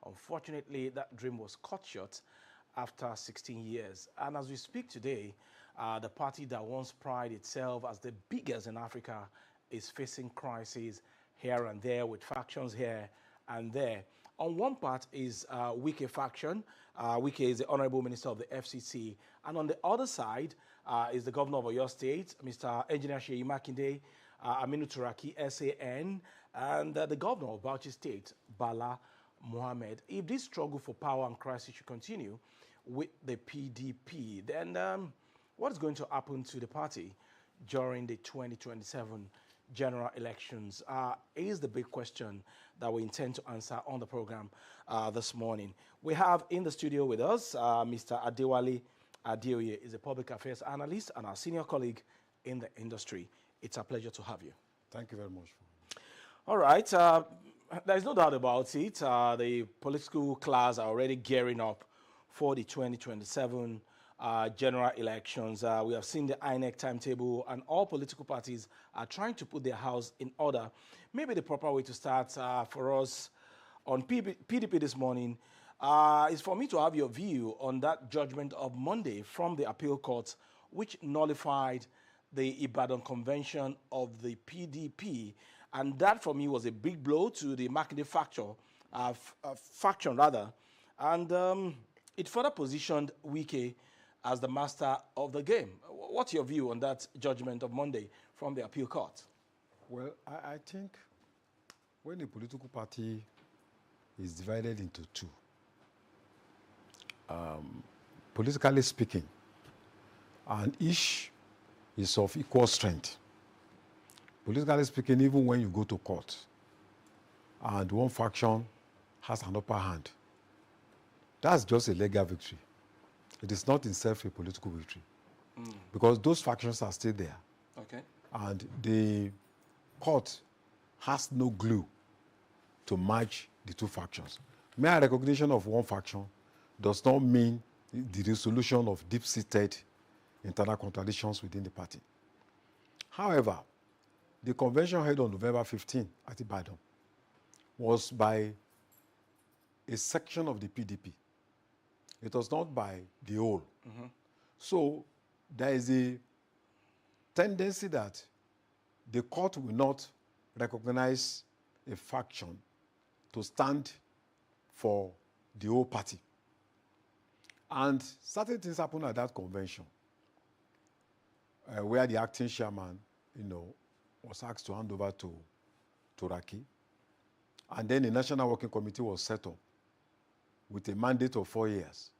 Unfortunately, that dream was cut short after 16 years. And as we speak today, the party that once prided itself as the biggest in Africa is facing crises here and there with factions here and there. On one part is Wike faction. Wike is the Honorable Minister of the FCC. And on the other side is the Governor of Oyo State, Mr. Engineer Sheyi Makinde, Aminu Turaki, SAN, and the Governor of Bauchi State, Bala Mohammed. If this struggle for power and crisis should continue with the PDP, then what is going to happen to the party during the 2027 general elections is the big question that we intend to answer on the program this morning. We have in the studio with us Mr. Adewale Adeoye, is a public affairs analyst and our senior colleague in the industry. It's a pleasure to have you. Thank you very much. All right. There's no doubt about it. The political class are already gearing up for the 2027 general elections. We have seen the INEC timetable, and all political parties are trying to put their house in order. Maybe the proper way to start for us on PDP this morning is for me to have your view on that judgment of Monday from the appeal court, which nullified the Ibadan convention of the PDP. And that, for me, was a big blow to the Makinde faction, rather. And it further positioned Wike as the master of the game. What's your view on that judgment of Monday from the appeal court? Well, I think when a political party is divided into two, politically speaking, and each is of equal strength, politically speaking, even when you go to court and one faction has an upper hand, that's just a legal victory. It is not in itself a political victory. Because those factions are still there. Okay. And the court has no glue to match the two factions. Mere recognition of one faction does not mean the resolution of deep-seated internal contradictions within the party. However, the convention held on November 15 at Ibadan was by a section of the PDP. It was not by the whole. So there is a tendency that the court will not recognize a faction to stand for the whole party. And certain things happened at that convention, where the acting chairman, was asked to hand over to Turaki. And then the National Working Committee was set up with a mandate of 4 years.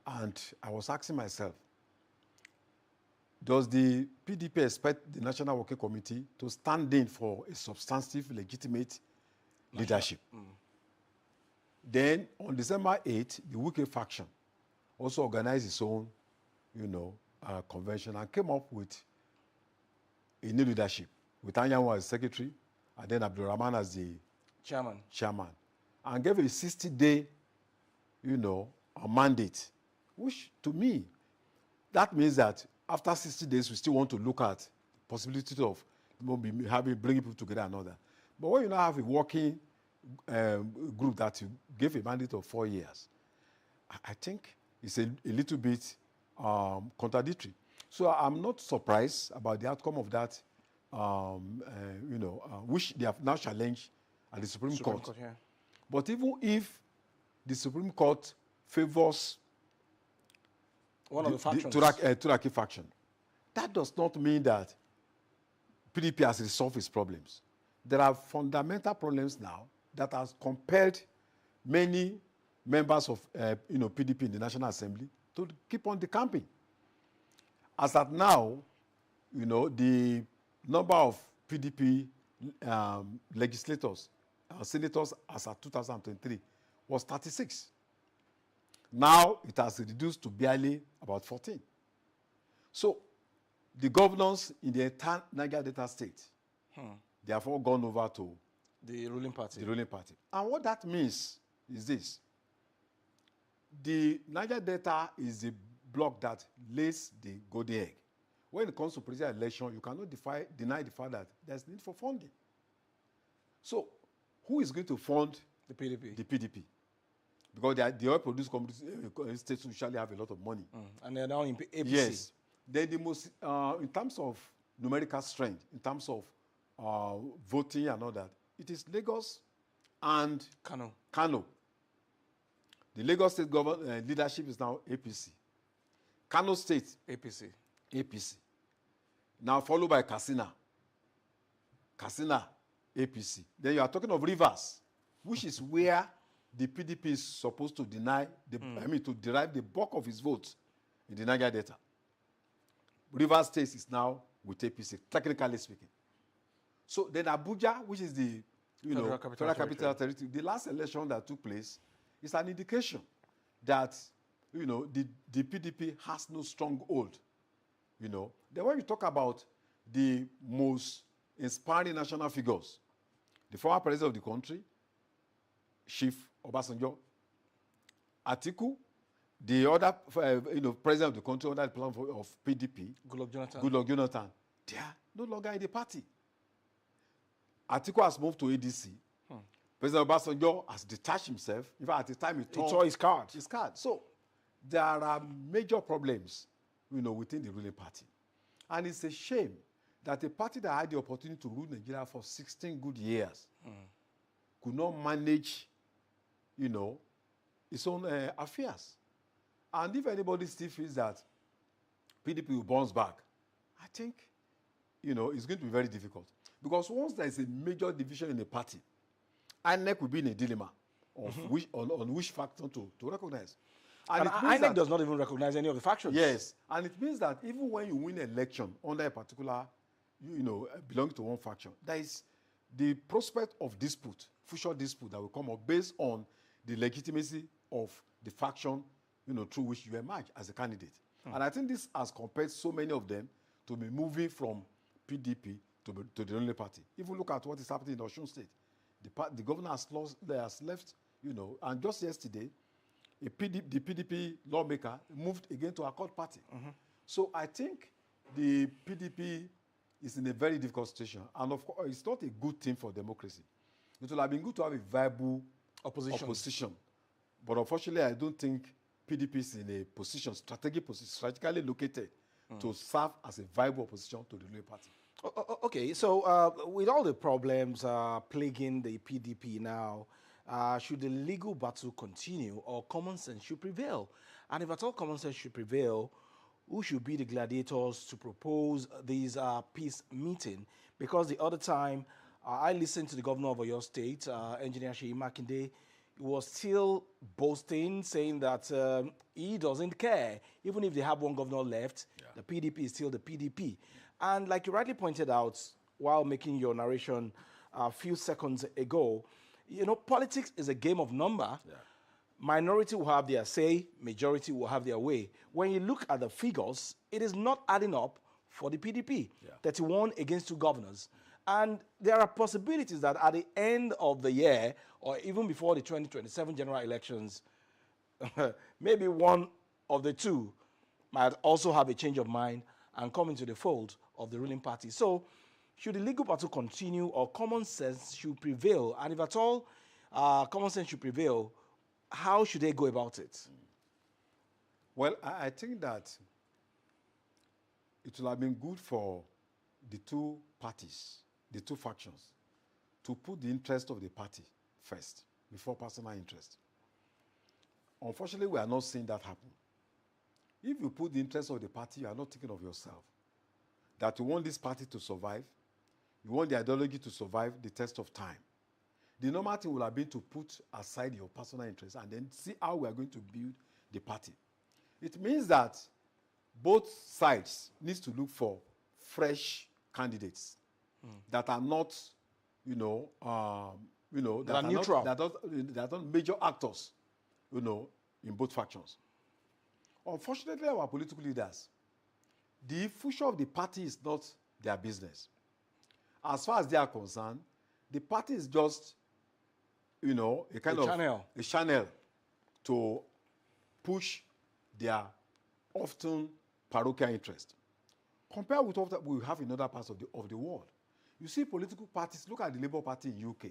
And I was asking myself, does the PDP expect the National Working Committee to stand in for a substantive, legitimate leadership? Then, on December 8th, the Wike faction also organized its own, convention and came up with a new leadership, with Anyanwu as secretary, and then Abdulrahman as the chairman, and gave a 60-day, mandate, which to me, that means that after 60 days, we still want to look at possibility of bringing people together and all that. But when you now have a working group that you gave a mandate of 4 years, I think it's a little bit contradictory. So I'm not surprised about the outcome of that, which they have now challenged at the Supreme Court. Yeah. But even if the Supreme Court favors one of the factions, Turaki faction, that does not mean that PDP has resolved its problems. There are fundamental problems now that has compelled many members of PDP in the National Assembly to keep on decamping. As at now, the number of PDP legislators, senators as at 2023 was 36. Now it has reduced to barely about 14. So the governors in the entire Niger Delta state, they have all gone over to the ruling party. And what that means is this. The Niger Delta is the block that lays the golden egg. When it comes to presidential election, you cannot deny the fact that there's need for funding. So who is going to fund The PDP. The PDP. Because the oil producing companies, states usually have a lot of money. And they're now in APC. Yes. Then the most, in terms of numerical strength, in terms of voting and all that, it is Lagos and Kano. The Lagos State leadership is now APC. Kano State, APC. Now followed by Katsina, APC. Then you are talking of Rivers, which is where the PDP is supposed to derive the bulk of its votes in the Niger Delta. Rivers State is now with APC, technically speaking. So then Abuja, which is the Federal Capital Territory, the last election that took place is an indication that the PDP has no stronghold. Then when you talk about the most inspiring national figures, the former president of the country, Chief Obasanjo, Atiku, the other president of the country under the plan of PDP, Goodluck Jonathan, they are no longer in the party. Atiku has moved to ADC. President Obasanjo has detached himself. In fact, at the time he tore his card. So there are major problems, within the ruling party. And it's a shame that a party that had the opportunity to rule Nigeria for 16 good years could not manage, its own affairs. And if anybody still feels that PDP will bounce back, I think, it's going to be very difficult. Because once there is a major division in the party, INEC will be in a dilemma of on which faction to recognize. And INEC does not even recognize any of the factions. Yes, and it means that even when you win an election under a particular, belonging to one faction, there is the prospect of dispute, future dispute that will come up based on the legitimacy of the faction, through which you emerge as a candidate. And I think this has compelled so many of them to be moving from PDP to the ruling party. If you look at what is happening in Osun State, the governor has left, and just yesterday, the PDP lawmaker moved again to a court party. So I think the PDP is in a very difficult situation. And of course, it's not a good thing for democracy. It would have been good to have a viable opposition. But unfortunately, I don't think PDP is in a position, strategically located to serve as a viable opposition to the ruling party. Okay, so with all the problems plaguing the PDP now, should the legal battle continue or common sense should prevail? And if at all common sense should prevail, who should be the gladiators to propose these peace meeting? Because the other time I listened to the governor of Oyo State, Engineer Seyi Makinde, he was still boasting, saying that he doesn't care. Even if they have one governor left, the PDP is still the PDP. And like you rightly pointed out while making your narration a few seconds ago, politics is a game of number. Minority will have their say, majority will have their way. When you look at the figures, it is not adding up for the PDP. 31 against 2 governors. And there are possibilities that at the end of the year, or even before the 2027 general elections, maybe one of the two might also have a change of mind and come into the fold of the ruling party. So, should the legal battle continue or common sense should prevail? And if at all common sense should prevail, how should they go about it? Well, I think that it would have been good for the two parties, the two factions, to put the interest of the party first before personal interest. Unfortunately, we are not seeing that happen. If you put the interest of the party, you are not thinking of yourself. That you want this party to survive, you want the ideology to survive the test of time. The normal thing will have been to put aside your personal interest and then see how we are going to build the party. It means that both sides need to look for fresh candidates that are not, that are neutral. That are not major actors, in both factions. Unfortunately, our political leaders, the future of the party is not their business. As far as they are concerned, the party is just, a channel to push their often parochial interest. Compared with what we have in other parts of the world. You see political parties, look at the Labour Party in UK.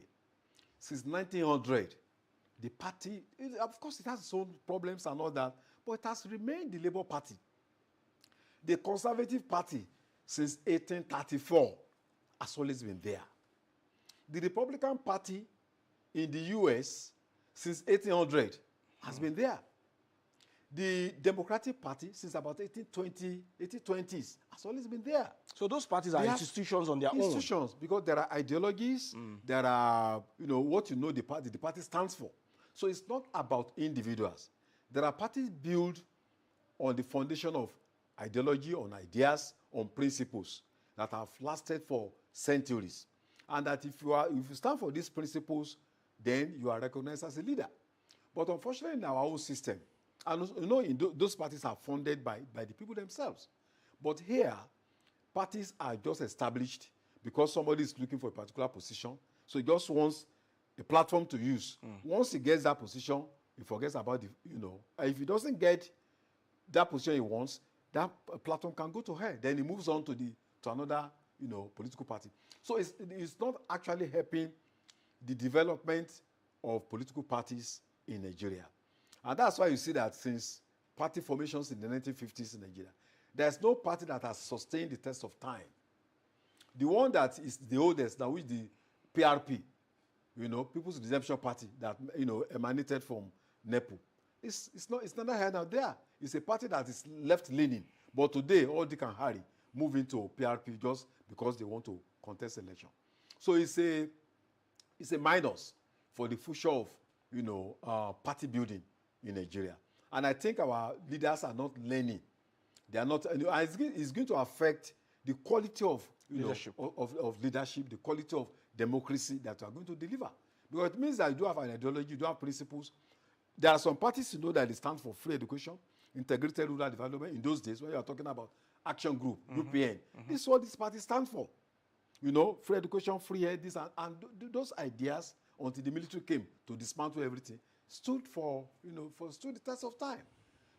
Since 1900, the party, of course, it has its own problems and all that, but it has remained the Labour Party. The Conservative Party, since 1834, has always been there. The Republican Party in the US, since 1800, has been there. The Democratic Party, since about 1820s, has always been there. So those parties are institutions on their own. Institutions, because there are ideologies, there are, what the party stands for. So it's not about individuals. There are parties built on the foundation of ideology, on ideas, on principles that have lasted for centuries. And that if you stand for these principles, then you are recognized as a leader. But unfortunately, in our own system, and those parties are funded by the people themselves. But here, parties are just established because somebody is looking for a particular position. So he just wants a platform to use. Once he gets that position, he forgets about if he doesn't get that position he wants, that platform can go to hell. Then he moves on to another political party. So it's not actually helping the development of political parties in Nigeria. And that's why you see that since party formations in the 1950s in Nigeria, there's no party that has sustained the test of time. The one that is the oldest, now which the PRP, People's Redemption Party, that emanated from NEPO, it's not here now there. It's a party that is left-leaning. But today, all Dick and Harry move into PRP just because they want to contest election. So it's a minus for the future of party building in Nigeria. And I think our leaders are not learning. They are not. It's going to affect the quality of leadership, of leadership, the quality of democracy that we are going to deliver. Because it means that you do have an ideology, you do have principles. There are some parties that they stand for free education, integrated rural development. In those days, when you are talking about Action Group, UPN, this is what this party stands for. Free education, free health, this and those ideas, until the military came to dismantle everything, stood stood the test of time.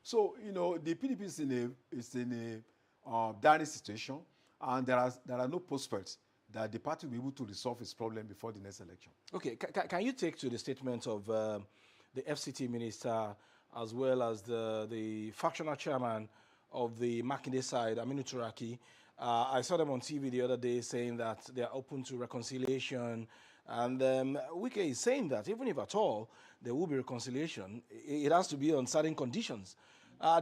So the PDP is in a dire situation, and there are no prospects that the party will be able to resolve its problem before the next election. Okay, can you take to the statement of the FCT minister as well as the factional chairman of the Makinde side, Aminu Turaki? I saw them on TV the other day saying that they are open to reconciliation. And Wike is saying that even if at all there will be reconciliation, it has to be on certain conditions.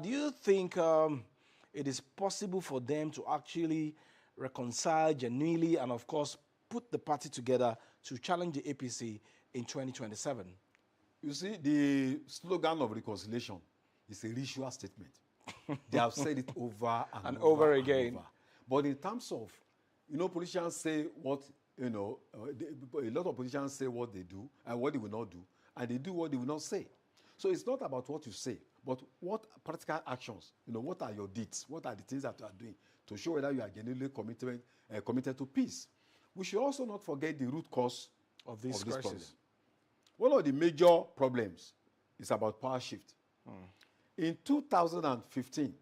Do you think it is possible for them to actually reconcile genuinely and, of course, put the party together to challenge the APC in 2027? You see, the slogan of reconciliation is a ritual statement. They have said it over and over again. But in terms of, politicians say what, a lot of politicians say what they do and what they will not do, and they do what they will not say. So it's not about what you say, but what practical actions, what are your deeds, what are the things that you are doing to show whether you are genuinely committed to peace. We should also not forget the root cause of this problem. One of the major problems is about power shift. In 2015,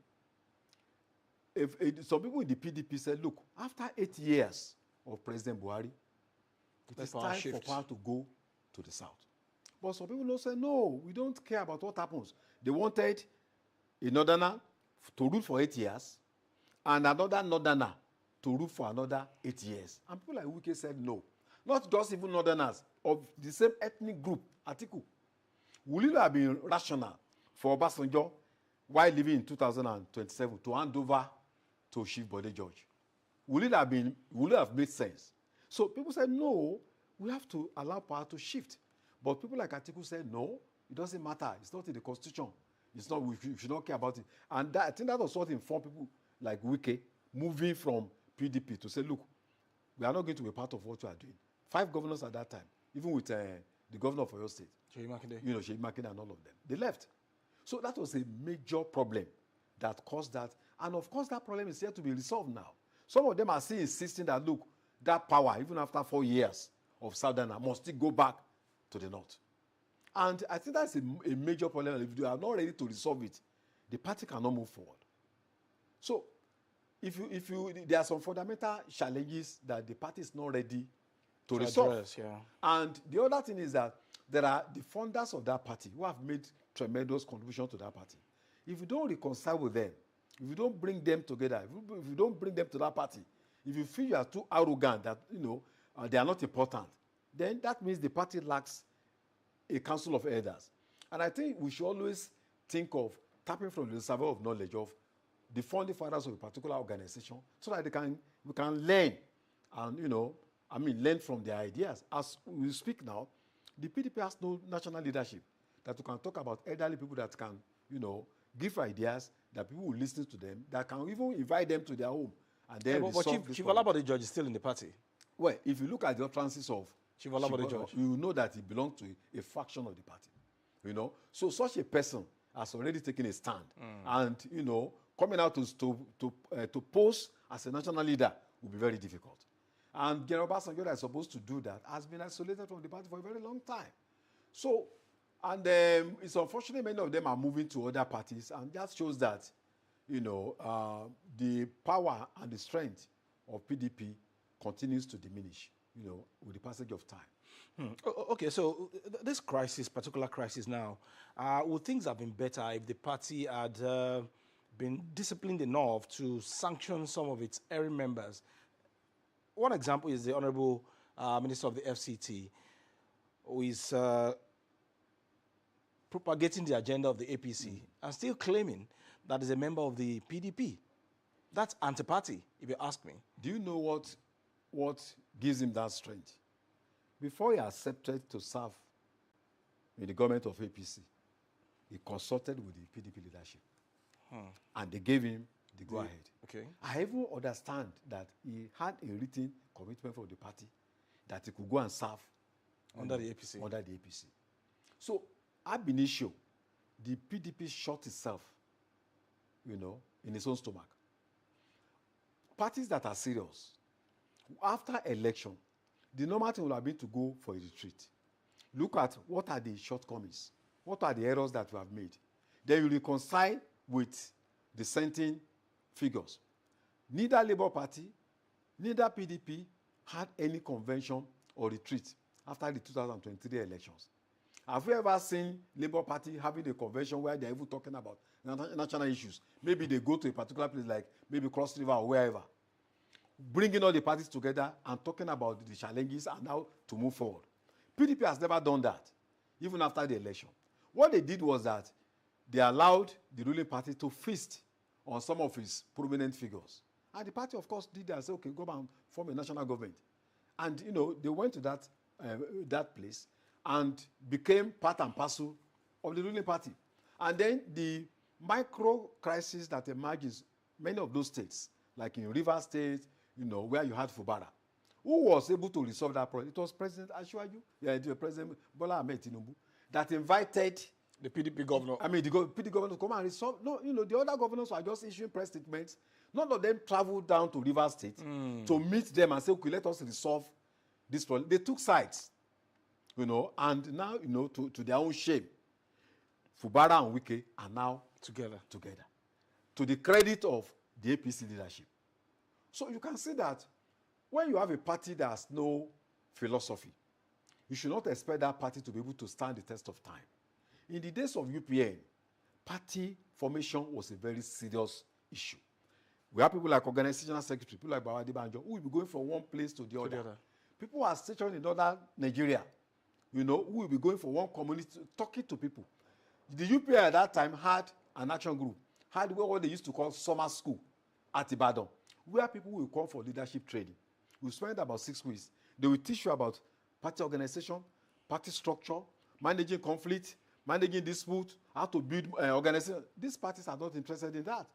some people in the PDP said, look, after 8 years of President Buhari, it is time for power to go to the south. But some people say, no, we don't care about what happens. They wanted a northerner to rule for 8 years and another northerner to rule for another 8 years. And people like Wike said no. Not just even northerners of the same ethnic group, Atiku. Would it have been rational for Obasanjo, while living in 2027, to hand over to Chief Bode George? Would it have made sense? So people said, no, we have to allow power to shift. But people like Atiku said, no, it doesn't matter. It's not in the Constitution. It's not, we should not care about it. And I think that was what informed people like Wike moving from PDP to say, look, we are not going to be part of what you are doing. 5 governors at that time, even with the governor of Oyo State, Sheyi Makinde and all of them, they left. So that was a major problem that caused that. And of course, that problem is here to be resolved now. Some of them are still insisting that, look, that power, even after 4 years of Southerner, must still go back to the north. And I think that's a major problem. If you are not ready to resolve it, the party cannot move forward. So, there are some fundamental challenges that the party is not ready to resolve. Address, yeah. And the other thing is that there are the founders of that party who have made tremendous contribution to that party. If you don't reconcile with them, if you don't bring them together, if you don't bring them to that party, if you feel you are too arrogant that, they are not important, then that means the party lacks a council of elders. And I think we should always think of tapping from the reservoir of knowledge of the founding fathers of a particular organization so that we can learn and, learn from their ideas. As we speak now, the PDP has no national leadership that we can talk about elderly people that can, give ideas, that people will listen to them, that can even invite them to their home. And then but Chief Olabode George is still in the party. Well, if you look at the utterances of Chief Olabode George, you know that he belongs to a faction of the party. So such a person has already taken a stand, and coming out to pose as a national leader will be very difficult. And General Obasanjo that is supposed to do that has been isolated from the party for a very long time. So, and it's unfortunate many of them are moving to other parties, and that shows that the power and the strength of PDP continues to diminish, with the passage of time. Okay, so this particular crisis now, would things have been better if the party had been disciplined enough to sanction some of its erring members? One example is the Honorable Minister of the FCT, who is propagating the agenda of the APC and still claiming that is a member of the PDP. That's anti-party, if you ask me. Do you know what gives him that strength? Before he accepted to serve in the government of APC, he consulted with the PDP leadership. And they gave him the go-ahead. Okay. I even understand that he had a written commitment from the party that he could go and serve under the APC. Under the APC. So, ab initio, the PDP shot itself, in its own stomach. Parties that are serious, after election, the normal thing will have been to go for a retreat. Look at what are the shortcomings, what are the errors that we have made. Then you reconcile with dissenting figures. Neither Labour Party, neither PDP had any convention or retreat after the 2023 elections. Have you ever seen Labour Party having a convention where they're even talking about national issues? Maybe they go to a particular place like maybe Cross River or wherever, bringing all the parties together and talking about the challenges and how to move forward. PDP has never done that, even after the election. What they did was that they allowed the ruling party to feast on some of its prominent figures. And the party, of course, did that and said, okay, go and form a national government. And, they went to that place and became part and parcel of the ruling party. And then the micro crisis that emerges, many of those states, like in Rivers State, where you had Fubara, who was able to resolve that problem? It was President Ashwaju, President Bola Ahmed Tinubu, that invited the PDP governor. The PDP governor to come and resolve. No, the other governors were just issuing press statements. None of them traveled down to Rivers State to meet them and say, okay, let us resolve this problem. They took sides, and now, to their own shame, Fubara and Wike are now together. To the credit of the APC leadership. So you can see that when you have a party that has no philosophy, you should not expect that party to be able to stand the test of time. In the days of UPN, party formation was a very serious issue. We have people like organizational secretary, people like Bawadi Banjo, who will be going from one place to the other. People are stationed in northern Nigeria, who will be going from one community, talking to people. The UPN at that time had an action group, had what they used to call summer school at Ibadan, where people will come for leadership training. We spend about 6 weeks. They will teach you about party organization, party structure, managing conflict, managing dispute, how to build organization. These parties are not interested in that.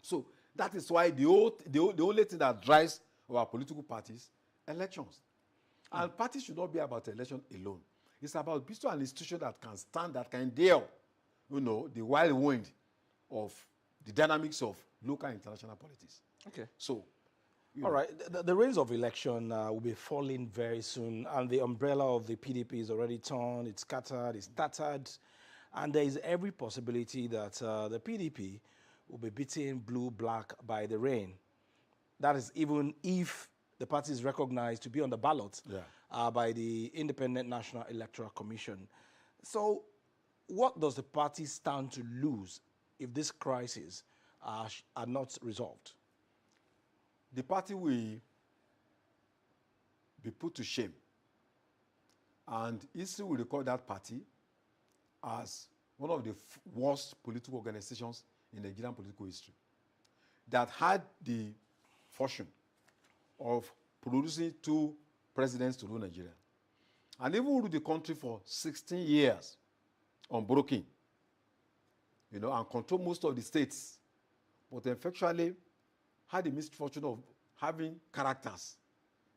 So that is why the only thing that drives our political parties, elections. And parties should not be about election alone. It's about building an institution that can stand, that can deal, the wild wind of the dynamics of local and international politics. Okay. So, all right, the reins of election will be falling very soon, and the umbrella of the PDP is already torn, it's scattered, it's tattered, and there is every possibility that the PDP will be beaten blue-black by the rain. That is even if the party is recognized to be on the ballot Yeah. by the Independent National Electoral Commission. So what does the party stand to lose if this crisis are not resolved? The party will be put to shame. And history will record that party as one of the worst political organizations in Nigerian political history that had the fortune of producing 2 presidents to rule Nigeria. And even ruled the country for 16 years unbroken, and controlled most of the states, but effectually had the misfortune of having characters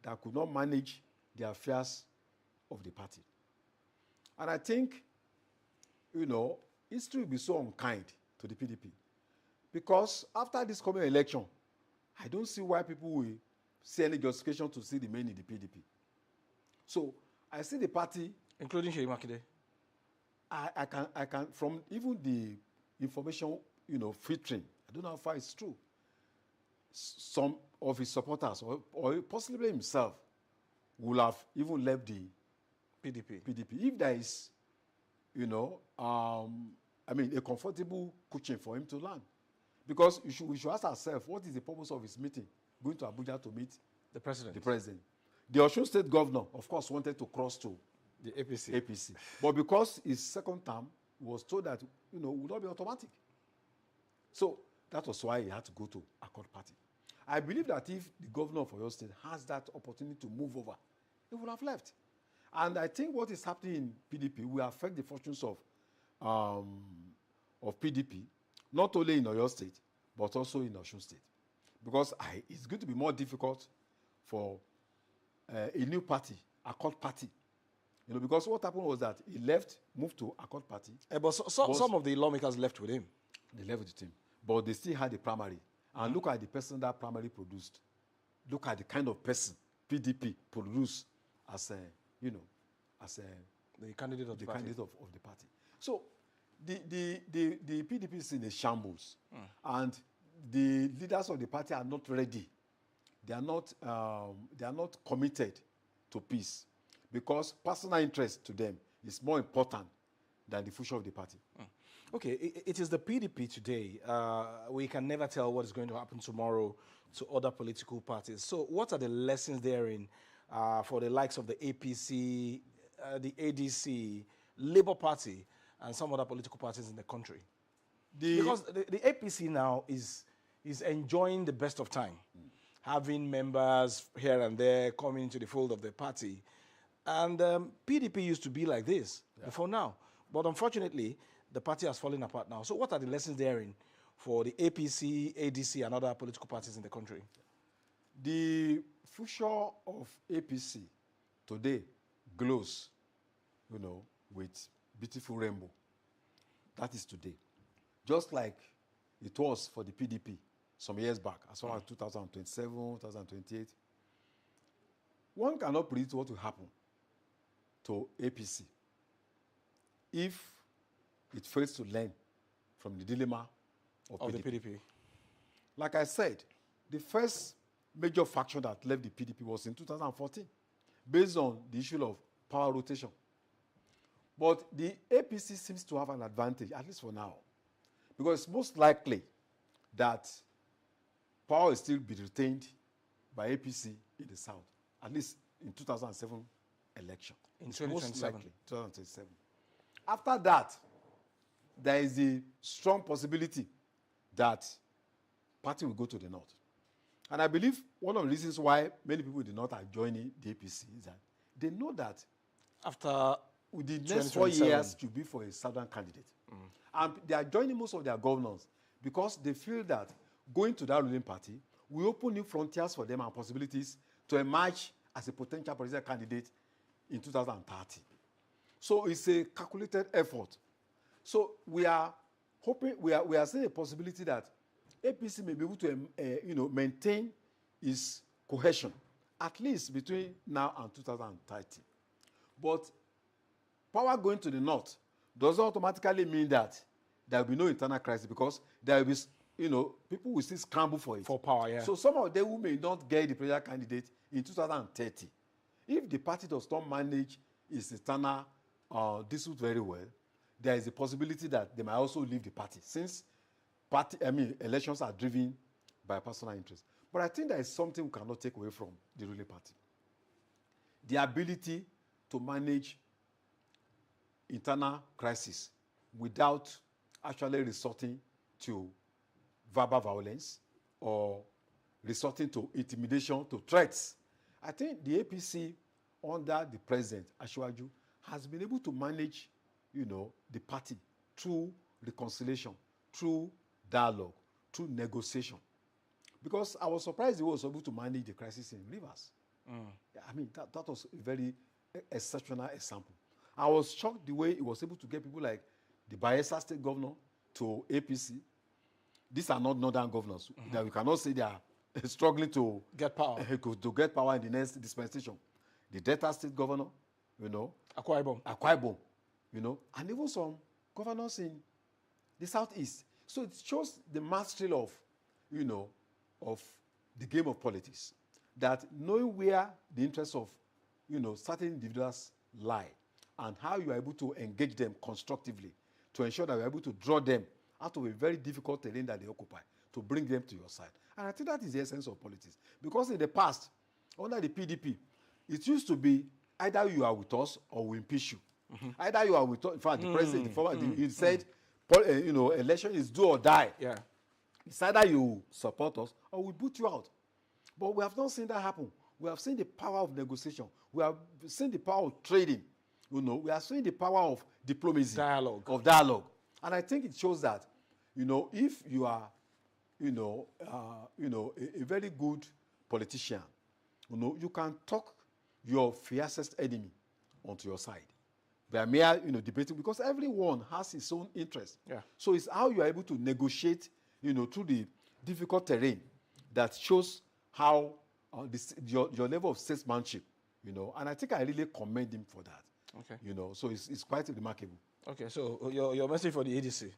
that could not manage the affairs of the party. And I think, history will be so unkind to the PDP. Because after this coming election, I don't see why people will see any justification to see the men in the PDP. So I see the party, including Sheyi Makinde. I can from even the information, filtering, I don't know how far it's true. Some of his supporters, or possibly himself, will have even left the PDP. If there is, a comfortable cushion for him to land. Because we should ask ourselves, what is the purpose of his meeting? Going to Abuja to meet the president. The Osun State governor, of course, wanted to cross to the APC. But because his second term was told that, would not be automatic. So that was why he had to go to Accord Party. I believe that if the governor of Oyo State has that opportunity to move over, he would have left. And I think what is happening in PDP will affect the fortunes of PDP, not only in Oyo State, but also in Osun State. Because it's going to be more difficult for a new party, Accord Party. Because what happened was that he left, moved to Accord Party. But some of the lawmakers left with him. They left with him. But they still had a primary. And look at the person that primary produced. Look at the kind of person PDP produced as the candidate of the party. Candidate of the party. So the PDP is in a shambles. And the leaders of the party are not ready. They are not committed to peace, because personal interest to them is more important than the future of the party. Okay, it is the PDP today. We can never tell what is going to happen tomorrow to other political parties. So what are the lessons therein for the likes of the APC, the ADC, Labour Party, and some other political parties in the country? Because the APC now is enjoying the best of time, having members here and there coming into the fold of the party. And PDP used to be like this before now. But unfortunately, the party has fallen apart now. So what are the lessons therein for the APC, ADC, and other political parties in the country? The future of APC today glows, with beautiful rainbow. That is today. Just like it was for the PDP some years back, as far as 2027, 2028. One cannot predict what will happen to APC if it fails to learn from the dilemma of the PDP. Like I said, the first major faction that left the PDP was in 2014, based on the issue of power rotation. But the APC seems to have an advantage, at least for now, because it's most likely that power will still be retained by APC in the South, at least in 2007 election. In 2027. 2027. After that, there is a strong possibility that party will go to the North. And I believe one of the reasons why many people in the North are joining the APC is that they know that after the next 4 years should be for a Southern candidate. And they are joining most of their governors because they feel that going to that ruling party will open new frontiers for them and possibilities to emerge as a potential presidential candidate in 2030. So it's a calculated effort. So we are hoping, we are seeing a possibility that APC may be able to maintain its cohesion, at least between now and 2030. But power going to the North does not automatically mean that there will be no internal crisis, because there will be people will still scramble for it. For power, yeah. So some of them who may not get the presidential candidate in 2030, if the party does not manage its internal dispute very well, there is a possibility that they might also leave the party, since elections are driven by personal interest. But I think there is something we cannot take away from the ruling party. The ability to manage internal crisis without actually resorting to verbal violence or resorting to intimidation, to threats. I think the APC under the president, Asiwaju, has been able to manage, the party through reconciliation, through dialogue, through negotiation. Because I was surprised he was able to manage the crisis in Rivers. I mean, that was a very exceptional example. I was shocked the way he was able to get people like the Bayelsa State Governor to APC. These are not northern governors that we cannot say they are struggling to get power. To get power in the next dispensation. The Delta State Governor, Akwa Ibom, and even some governors in the southeast. So it shows the mastery of, of the game of politics. That knowing where the interests of, certain individuals lie and how you are able to engage them constructively to ensure that you are able to draw them out of a very difficult terrain that they occupy to bring them to your side. And I think that is the essence of politics. Because in the past, under the PDP, it used to be either you are with us or we impeach you. Either you are with us. In fact, the president, the former, he said, election is do or die. Yeah. It's either you support us or we boot you out. But we have not seen that happen. We have seen the power of negotiation. We have seen the power of trading. We have seen the power of diplomacy. Dialogue. And I think it shows that, if you are, a very good politician, you can talk your fiercest enemy onto your side. By mere, debating, because everyone has his own interest. Yeah. So it's how you are able to negotiate, through the difficult terrain that shows how your level of statesmanship, and I think I really commend him for that. Okay. So it's quite remarkable. Okay, so your message for the ADC?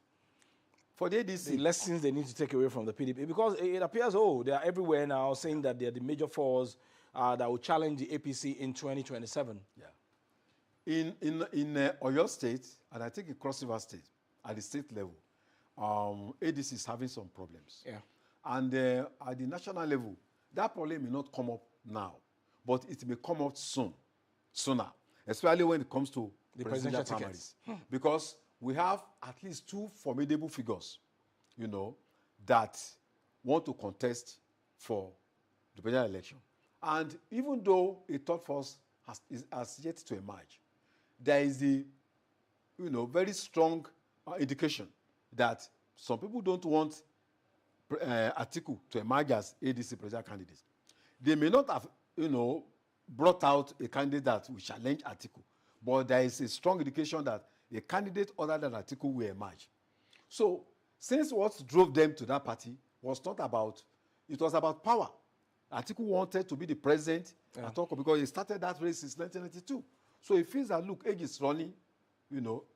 For the ADC, the lessons they need to take away from the PDP, because it appears, they are everywhere now saying that they are the major force that will challenge the APC in 2027. Yeah. In Oyo State, and I think in Cross River State, at the state level, ADC is having some problems. Yeah. And at the national level, that problem may not come up now, but it may come up sooner, especially when it comes to the presidential primaries. Because we have at least two formidable figures, that want to contest for the presidential election. And even though a third force has yet to emerge, there is the, very strong indication that some people don't want Atiku to emerge as ADC presidential candidate. They may not have, brought out a candidate that will challenge Atiku, but there is a strong indication that a candidate other than Atiku will emerge. So, since what drove them to that party was not about, it was about power. Atiku wanted to be the president at all because he started that race since 1992. So he feels that, look, age is running,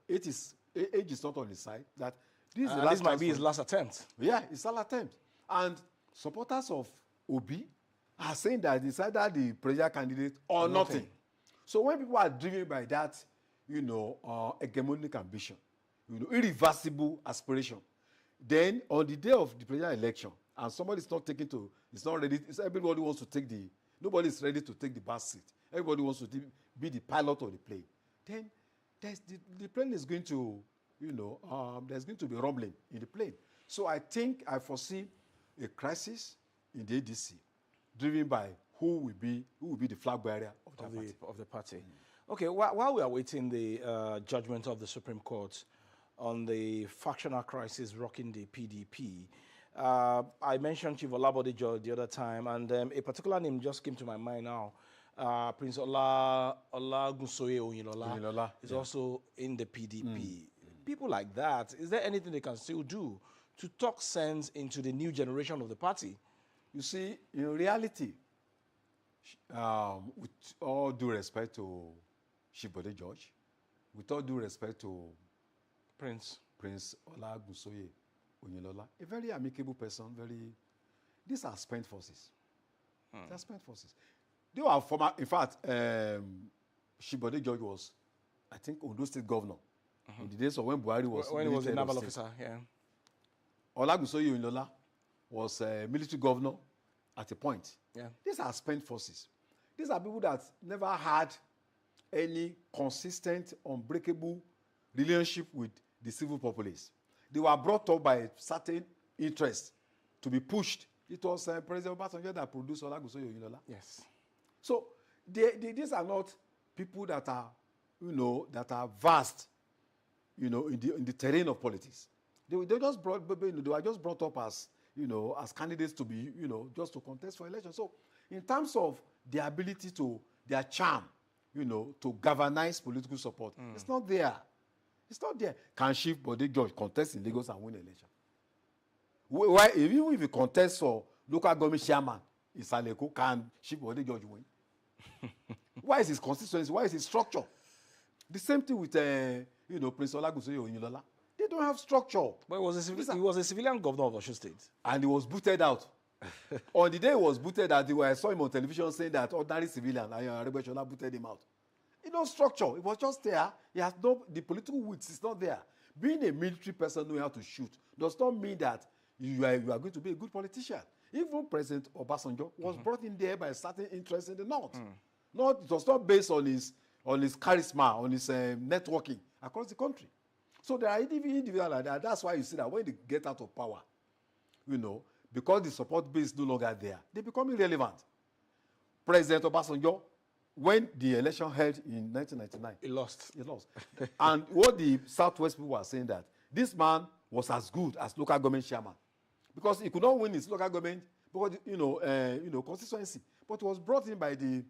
age is not on his side, that this might be his last attempt. Yeah, his last attempt. And supporters of Obi are saying that it's either the presidential candidate or nothing. So when people are driven by that, hegemonic ambition, irreversible aspiration, then on the day of the presidential election, and somebody is not taking to, it's not ready, everybody wants to take nobody is ready to take the back seat. Everybody wants to be the pilot of the plane. Then the plane is going to, there's going to be rumbling in the plane. So I foresee a crisis in the ADC, driven by who will be the flag bearer of the party. Okay, while we are waiting the judgment of the Supreme Court on the factional crisis rocking the PDP, I mentioned Chief Olabode the other time, and a particular name just came to my mind now. Prince Olagunsoye Oyinlola is also in the PDP. People like that, is there anything they can still do to talk sense into the new generation of the party? You see, in reality, with all due respect to Chief Bode George, with all due respect to Prince Olagunsoye Oyinlola, a very amicable person, these are spent forces. They are spent forces. They were former, in fact, Shibode George was, I think, Ondo State governor in the days of when Buhari was when he was a military naval head of officer, yeah. Olagunsoye Oyinlola was a military governor at a point. Yeah. These are spent forces. These are people that never had any consistent, unbreakable relationship with the civil populace. They were brought up by certain interests to be pushed. It was President Obasanjo that produced Olagunsoye Oyinlola. Yes. So these are not people that are, that are vast, in the terrain of politics. They were just brought up as, as candidates to be, just to contest for election. So in terms of their ability to, their charm, to galvanize political support, it's not there. It's not there. Can Chief Bode George contest in Lagos and win election? Why, even if you contest for local government chairman in Saleko, can Chief Bode George win? Why is his constituency? Why is his structure? The same thing with, Prince Olagunsoye Oyinlola. They don't have structure. But he was a civilian governor of Osun State. And he was booted out. On the day he was booted out, I saw him on television saying that ordinary civilian, Aregbesola, booted him out. No structure. It was just there. He has the political wits is not there. Being a military person knowing how to shoot does not mean that you are going to be a good politician. Even President Obasanjo was brought in there by certain interests in the north. It was not based on his charisma, on his networking across the country. So there are individuals like that. That's why you see that when they get out of power, because the support base is no longer there, they become irrelevant. President Obasanjo, when the election held in 1999, He lost. And what the Southwest people were saying that this man was as good as local government chairman, because he could not win his local government because constituency, but was brought in by the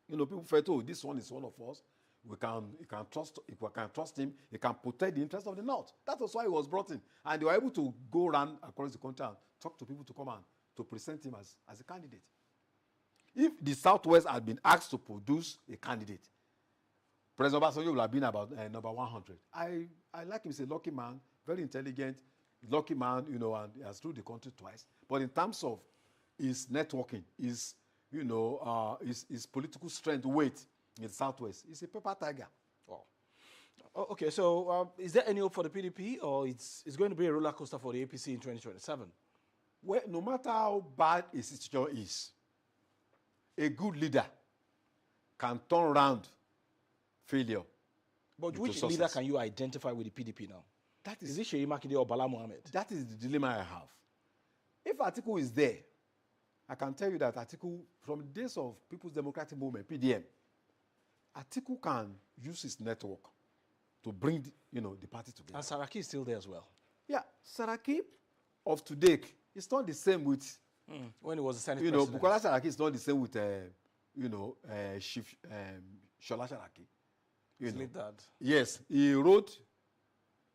people felt, oh, this one is one of us. We can trust him. He can protect the interests of the North. That was why he was brought in, and they were able to go around across the country and talk to people to come and to present him as a candidate. If the Southwest had been asked to produce a candidate, President Obasanjo would have been about number 100. I like him. He's a lucky man, very intelligent, lucky man, and he has ruled the country twice. But in terms of his networking, his political strength, weight in the Southwest, he's a paper tiger. Wow. Okay, so is there any hope for the PDP, or it's going to be a roller coaster for the APC in 2027? Well, no matter how bad a situation is, a good leader can turn around failure. But which leader can you identify with the PDP now? Is it Seyi Makinde or Bala Mohammed? That is the dilemma I have. If Atiku is there, I can tell you that Atiku, from the days of People's Democratic Movement, PDM, Atiku can use his network to bring the party together. And Saraki is still there as well. Yeah, Saraki of today is not the same with when he was the Senate president. Bukola Saraki is not the same with Chief Shola Saraki. His late dad. Yes, he rode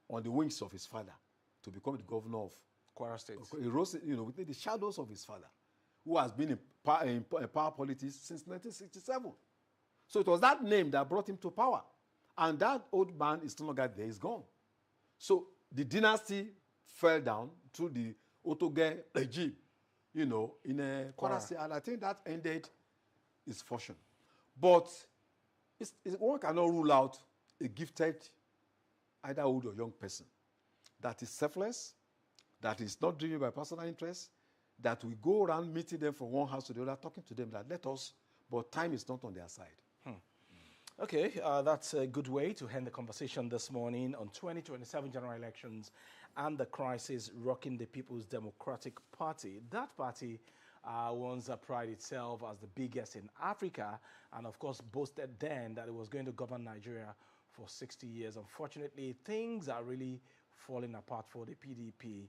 on the wings of his father to become the governor of Kwara State. He rose, within the shadows of his father, who has been in power politics since 1967. So it was that name that brought him to power. And that old man is no longer there, he's gone. So the dynasty fell down through the Otoge regime, in Kwara State. And I think that ended his fortune. But one cannot rule out a gifted, either old or young person, that is selfless, that is not driven by personal interest, that we go around meeting them from one house to the other, talking to them that let us, but time is not on their side. Okay, that's a good way to end the conversation this morning on 2027 general elections and the crisis rocking the People's Democratic Party. That party once pride itself as the biggest in Africa and, of course, boasted then that it was going to govern Nigeria for 60 years. Unfortunately, things are really falling apart for the PDP,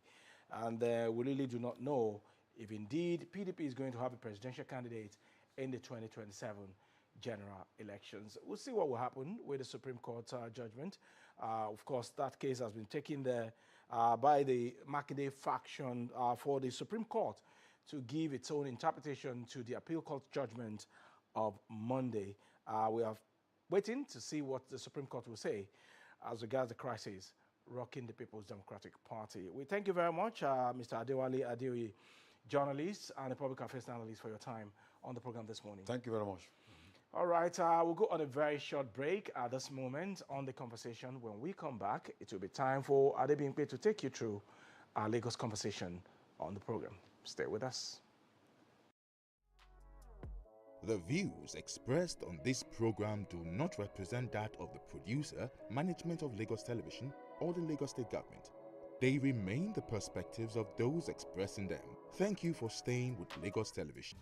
and we really do not know if indeed PDP is going to have a presidential candidate in the 2027 general elections. We'll see what will happen with the Supreme Court judgment. Of course, that case has been taken there by the Makinde faction for the Supreme Court to give its own interpretation to the appeal court judgment of Monday. We are waiting to see what the Supreme Court will say as regards the crisis rocking the People's Democratic Party. We thank you very much, Mr. Adewale Adeoye, journalist and a public affairs analyst, for your time on the program this morning. Thank you very much. All right, we'll go on a very short break at this moment on the conversation. When we come back, it will be time for Adebimpe to take you through our Lagos conversation on the program. Stay with us. The views expressed on this program do not represent that of the producer, management of Lagos Television, or the Lagos State Government. They remain the perspectives of those expressing them. Thank you for staying with Lagos Television.